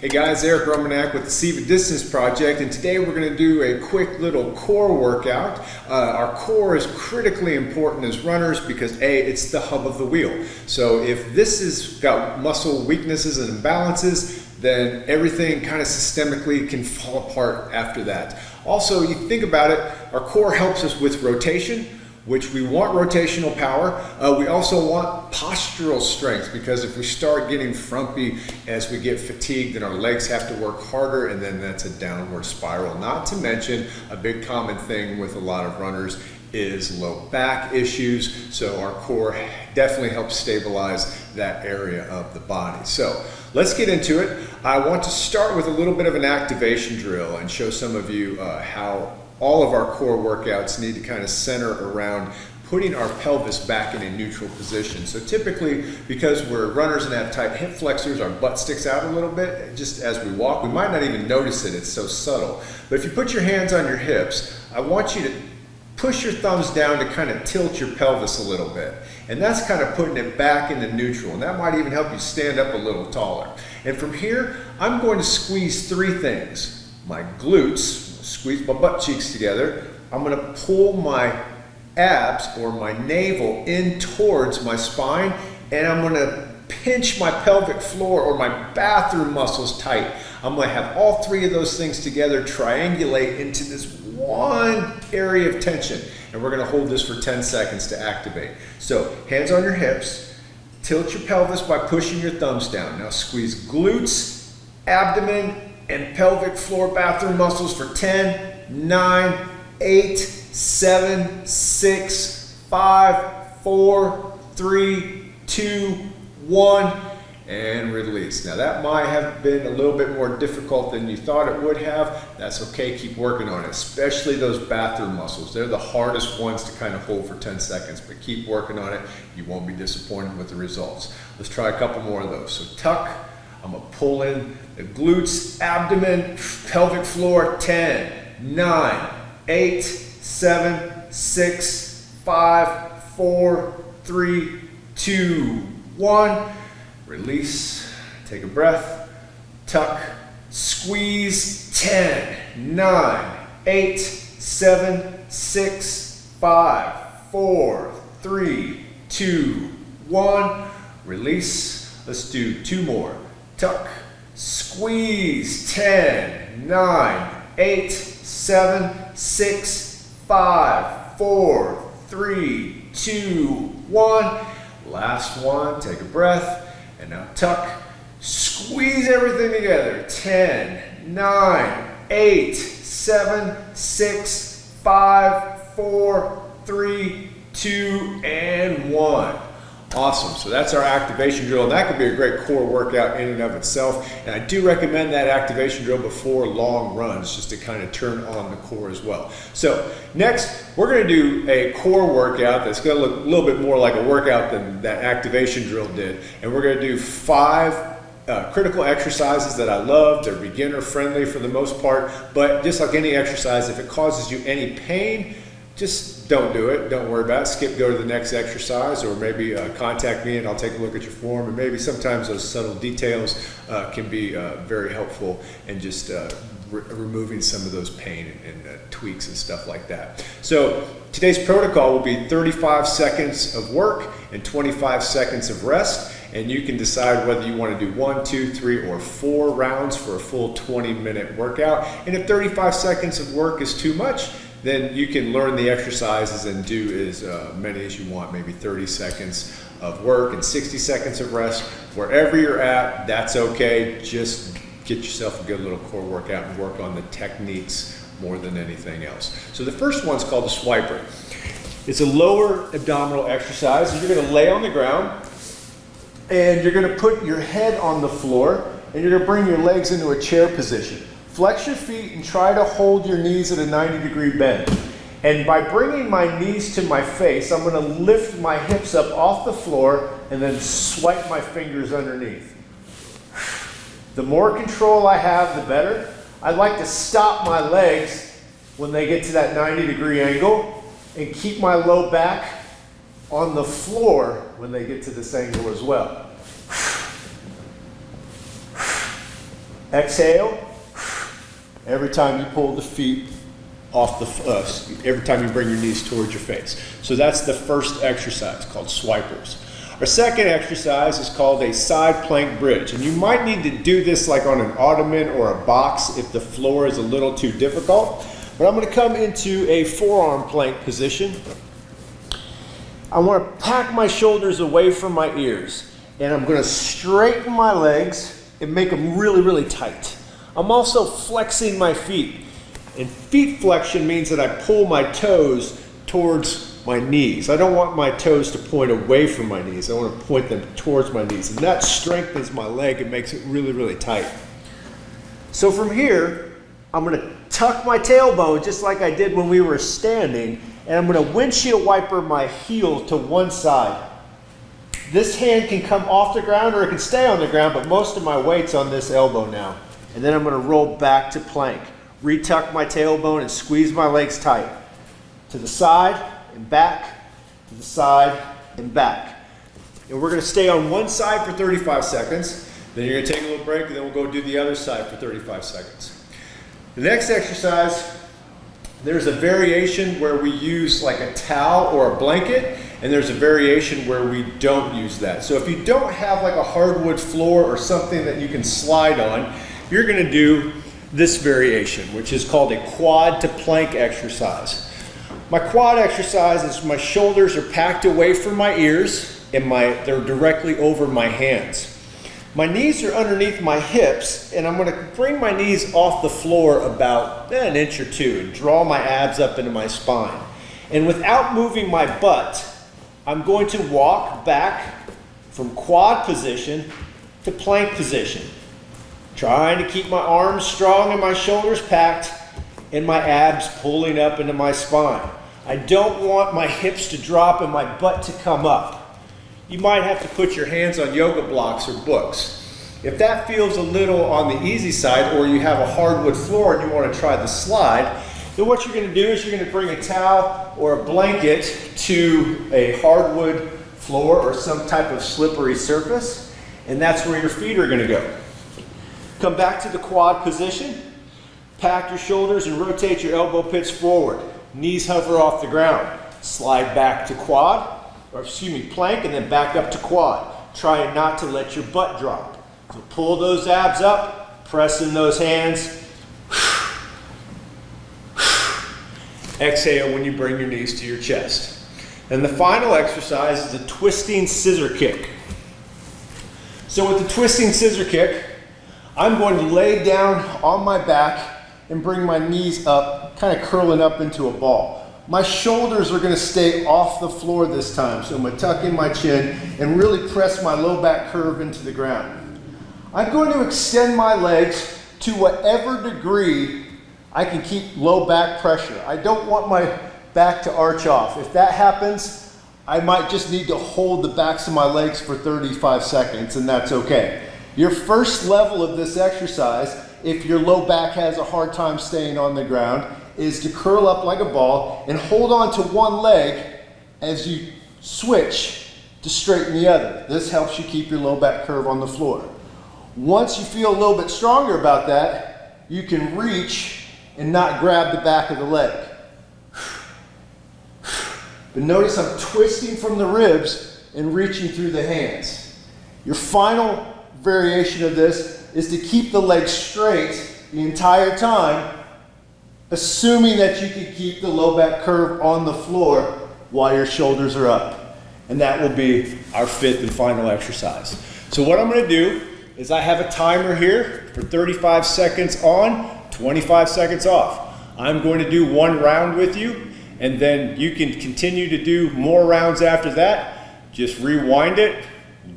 Hey guys, Eric Romanak with the Siva Distance Project, and today we're going to do a quick little core workout. Our core is critically important as runners because A, it's the hub of the wheel. So if this has got muscle weaknesses and imbalances, then everything kind of systemically can fall apart after that. Also, you think about it, our core helps us with rotation, which we want rotational power. We also want postural strength, because if we start getting frumpy as we get fatigued, then our legs have to work harder, and then that's a downward spiral. Not to mention, a big common thing with a lot of runners is low back issues, so our core definitely helps stabilize that area of the body. So let's get into it. I want to start with a little bit of an activation drill and show some of you how all of our core workouts need to kind of center around putting our pelvis back in a neutral position. So typically, because we're runners and have tight hip flexors, our butt sticks out a little bit just as we walk. We might not even notice it, it's so subtle. But if you put your hands on your hips, I want you to push your thumbs down to kind of tilt your pelvis a little bit. And that's kind of putting it back into neutral. And that might even help you stand up a little taller. And from here, I'm going to squeeze three things. My glutes, squeeze my butt cheeks together. I'm going to pull my abs or my navel in towards my spine, and I'm going to pinch my pelvic floor or my bathroom muscles tight. I'm going to have all three of those things together triangulate into this one area of tension, and we're going to hold this for 10 seconds to activate. So hands on your hips, tilt your pelvis by pushing your thumbs down. Now squeeze glutes, abdomen, and pelvic floor bathroom muscles for 10, 9, 8, 7, 6, 5, 4, 3, 2, 1, and release. Now that might have been a little bit more difficult than you thought it would have. That's okay, keep working on it, especially those bathroom muscles. They're the hardest ones to kind of hold for 10 seconds, but keep working on it. You won't be disappointed with the results. Let's try a couple more of those. So tuck, I'm gonna pull in the glutes, abdomen, pelvic floor, 10, 9, 8, 7, 6, 5, 4, 3, 2, 1. Release, take a breath, tuck, squeeze, 10, 9, 8, 7, 6, 5, 4, 3, 2, 1. Release, let's do two more. Tuck, squeeze, 10, 9, 8, 7, 6, 5, 4, 3, 2, 1. Last one, take a breath, and now tuck, squeeze everything together. 10, 9, 8, 7, 6, 5, 4, 3, 2, and 1. Awesome, so that's our activation drill, and that could be a great core workout in and of itself. And I do recommend that activation drill before long runs, just to kind of turn on the core as well. So next, we're going to do a core workout that's going to look a little bit more like a workout than that activation drill did. And we're going to do 5 critical exercises that I love. They're beginner friendly for the most part, but just like any exercise, if it causes you any pain, just don't do it. Don't worry about it. Skip, go to the next exercise, or maybe contact me and I'll take a look at your form. And maybe sometimes those subtle details can be very helpful in just removing some of those pain and tweaks and stuff like that. So today's protocol will be 35 seconds of work and 25 seconds of rest. And you can decide whether you want to do 1, 2, 3, or 4 rounds for a full 20-minute workout. And if 35 seconds of work is too much, then you can learn the exercises and do as many as you want, maybe 30 seconds of work and 60 seconds of rest. Wherever you're at, that's okay. Just get yourself a good little core workout and work on the techniques more than anything else. So the first one's called the swiper. It's a lower abdominal exercise. You're gonna lay on the ground and you're gonna put your head on the floor and you're gonna bring your legs into a chair position. Flex your feet and try to hold your knees at a 90-degree bend. And by bringing my knees to my face, I'm going to lift my hips up off the floor and then swipe my fingers underneath. The more control I have, the better. I like to stop my legs when they get to that 90-degree angle and keep my low back on the floor when they get to this angle as well. Exhale. Every time you pull the feet off the, every time you bring your knees towards your face. So that's the first exercise called swipers. Our second exercise is called a side plank bridge. And you might need to do this like on an ottoman or a box if the floor is a little too difficult. But I'm going to come into a forearm plank position. I want to pack my shoulders away from my ears. And I'm going to straighten my legs and make them really, really tight. I'm also flexing my feet. And feet flexion means that I pull my toes towards my knees. I don't want my toes to point away from my knees. I want to point them towards my knees. And that strengthens my leg and makes it really, really tight. So from here, I'm going to tuck my tailbone just like I did when we were standing. And I'm going to windshield wiper my heel to one side. This hand can come off the ground or it can stay on the ground, but most of my weight's on this elbow now. And then I'm going to roll back to plank. Retuck my tailbone and squeeze my legs tight. To the side and back, to the side and back. And we're going to stay on one side for 35 seconds. Then you're going to take a little break and then we'll go do the other side for 35 seconds. The next exercise, there's a variation where we use like a towel or a blanket, and there's a variation where we don't use that. So if you don't have like a hardwood floor or something that you can slide on, you're going to do this variation, which is called a quad to plank exercise. My quad exercise is my shoulders are packed away from my ears and they're directly over my hands. My knees are underneath my hips, and I'm going to bring my knees off the floor about an inch or two and draw my abs up into my spine. And without moving my butt, I'm going to walk back from quad position to plank position, trying to keep my arms strong and my shoulders packed and my abs pulling up into my spine. I don't want my hips to drop and my butt to come up. You might have to put your hands on yoga blocks or books. If that feels a little on the easy side, or you have a hardwood floor and you want to try the slide, then what you're going to do is you're going to bring a towel or a blanket to a hardwood floor or some type of slippery surface, and that's where your feet are going to go. Come back to the quad position, pack your shoulders and rotate your elbow pits forward. Knees hover off the ground. Slide back to plank, and then back up to quad. Try not to let your butt drop. So pull those abs up, press in those hands. Exhale when you bring your knees to your chest. And the final exercise is a twisting scissor kick. So with the twisting scissor kick, I'm going to lay down on my back and bring my knees up, kind of curling up into a ball. My shoulders are going to stay off the floor this time, so I'm going to tuck in my chin and really press my low back curve into the ground. I'm going to extend my legs to whatever degree I can keep low back pressure. I don't want my back to arch off. If that happens, I might just need to hold the backs of my legs for 35 seconds, and that's okay. Your first level of this exercise, if your low back has a hard time staying on the ground, is to curl up like a ball and hold on to one leg as you switch to straighten the other. This helps you keep your low back curve on the floor. Once you feel a little bit stronger about that, you can reach and not grab the back of the leg. But notice I'm twisting from the ribs and reaching through the hands. Your final variation of this is to keep the leg straight the entire time, assuming that you can keep the low back curve on the floor while your shoulders are up. And that will be our fifth and final exercise. So what I'm going to do is I have a timer here for 35 seconds on, 25 seconds off. I'm going to do one round with you, and then you can continue to do more rounds after that. Just rewind it,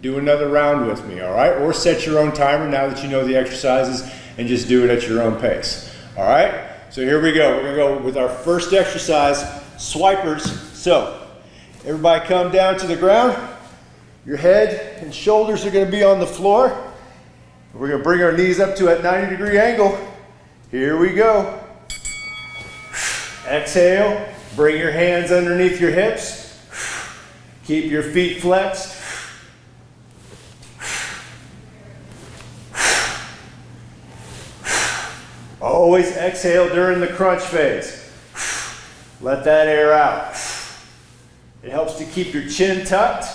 do another round with me, all right? Or set your own timer now that you know the exercises, and just do it at your own pace, all right? So here we go. We're going to go with our first exercise, swipers. So everybody come down to the ground. Your head and shoulders are going to be on the floor. We're going to bring our knees up to a 90-degree angle. Here we go. Exhale. Bring your hands underneath your hips. Keep your feet flexed. Always exhale during the crunch phase. Let that air out. It helps to keep your chin tucked.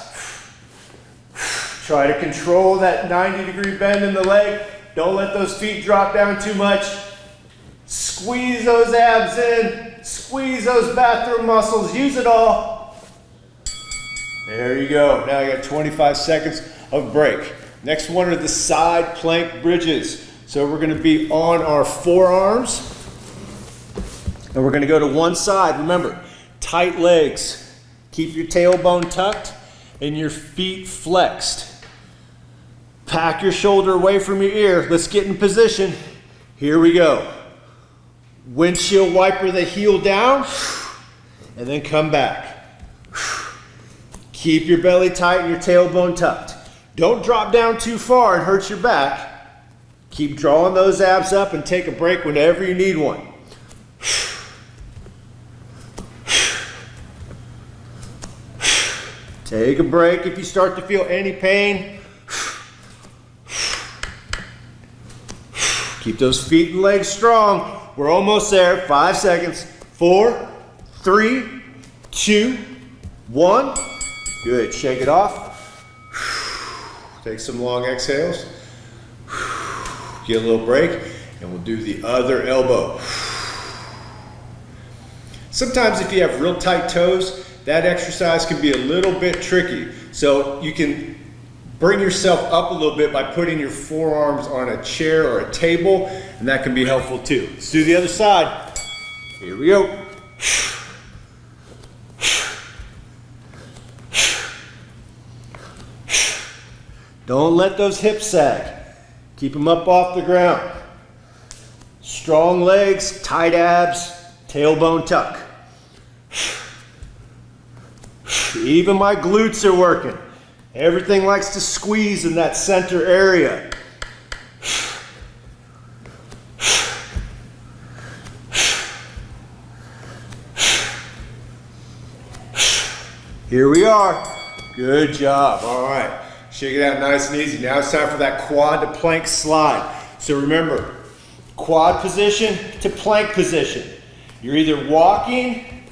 Try to control that 90-degree bend in the leg. Don't let those feet drop down too much. Squeeze those abs in. Squeeze those bathroom muscles. Use it all. There you go. Now you got 25 seconds of break. Next one are the side plank bridges. So we're going to be on our forearms. And we're going to go to one side. Remember, tight legs. Keep your tailbone tucked and your feet flexed. Pack your shoulder away from your ear. Let's get in position. Here we go. Windshield wiper the heel down and then come back. Keep your belly tight and your tailbone tucked. Don't drop down too far and hurt your back. Keep drawing those abs up and take a break whenever you need one. Take a break if you start to feel any pain. Keep those feet and legs strong. We're almost there. 5 seconds. 4, 3, 2, 1. Good. Shake it off. Take some long exhales. Get a little break, and we'll do the other elbow. Sometimes if you have real tight toes, that exercise can be a little bit tricky. So you can bring yourself up a little bit by putting your forearms on a chair or a table, and that can be helpful too. Let's do the other side. Here we go. Don't let those hips sag. Keep them up off the ground. Strong legs, tight abs, tailbone tuck. Even my glutes are working. Everything likes to squeeze in that center area. Here we are. Good job. All right. Shake it out nice and easy. Now it's time for that quad to plank slide. So remember, quad position to plank position. You're either walking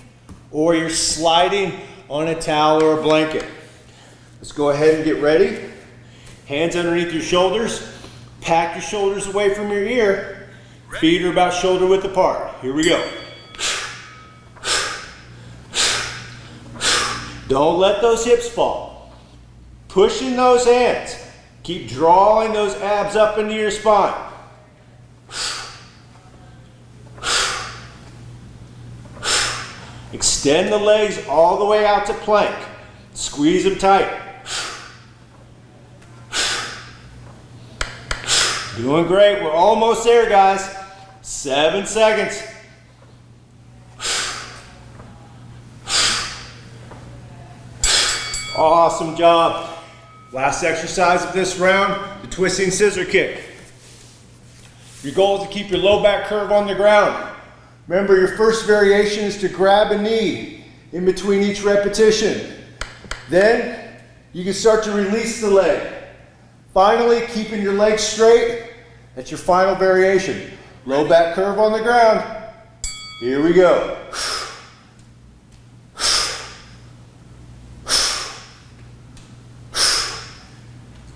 or you're sliding on a towel or a blanket. Let's go ahead and get ready. Hands underneath your shoulders. Pack your shoulders away from your ear. Feet are about shoulder width apart. Here we go. Don't let those hips fall. Pushing those hands. Keep drawing those abs up into your spine. Extend the legs all the way out to plank. Squeeze them tight. Doing great. We're almost there, guys. 7 seconds. Awesome job. Last exercise of this round, the twisting scissor kick. Your goal is to keep your low back curve on the ground. Remember, your first variation is to grab a knee in between each repetition. Then you can start to release the leg. Finally, keeping your legs straight. That's your final variation. Low back curve on the ground. Here we go.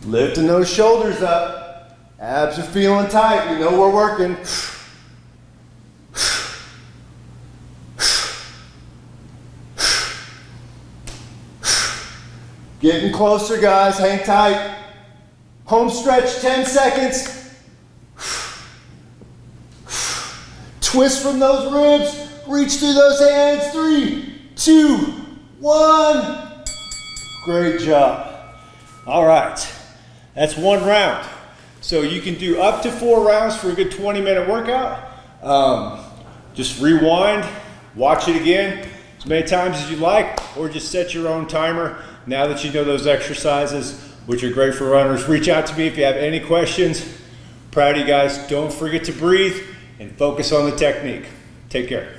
Lifting those shoulders up. Abs are feeling tight. You know we're working. Getting closer, guys. Hang tight. Home stretch, 10 seconds. Twist from those ribs. Reach through those hands. 3, 2, 1. Great job. All right. That's one round. So you can do up to 4 rounds for a good 20-minute workout. Just rewind, watch it again as many times as you like, or just set your own timer now that you know those exercises, which are great for runners. Reach out to me if you have any questions. Proud of you guys. Don't forget to breathe and focus on the technique. Take care.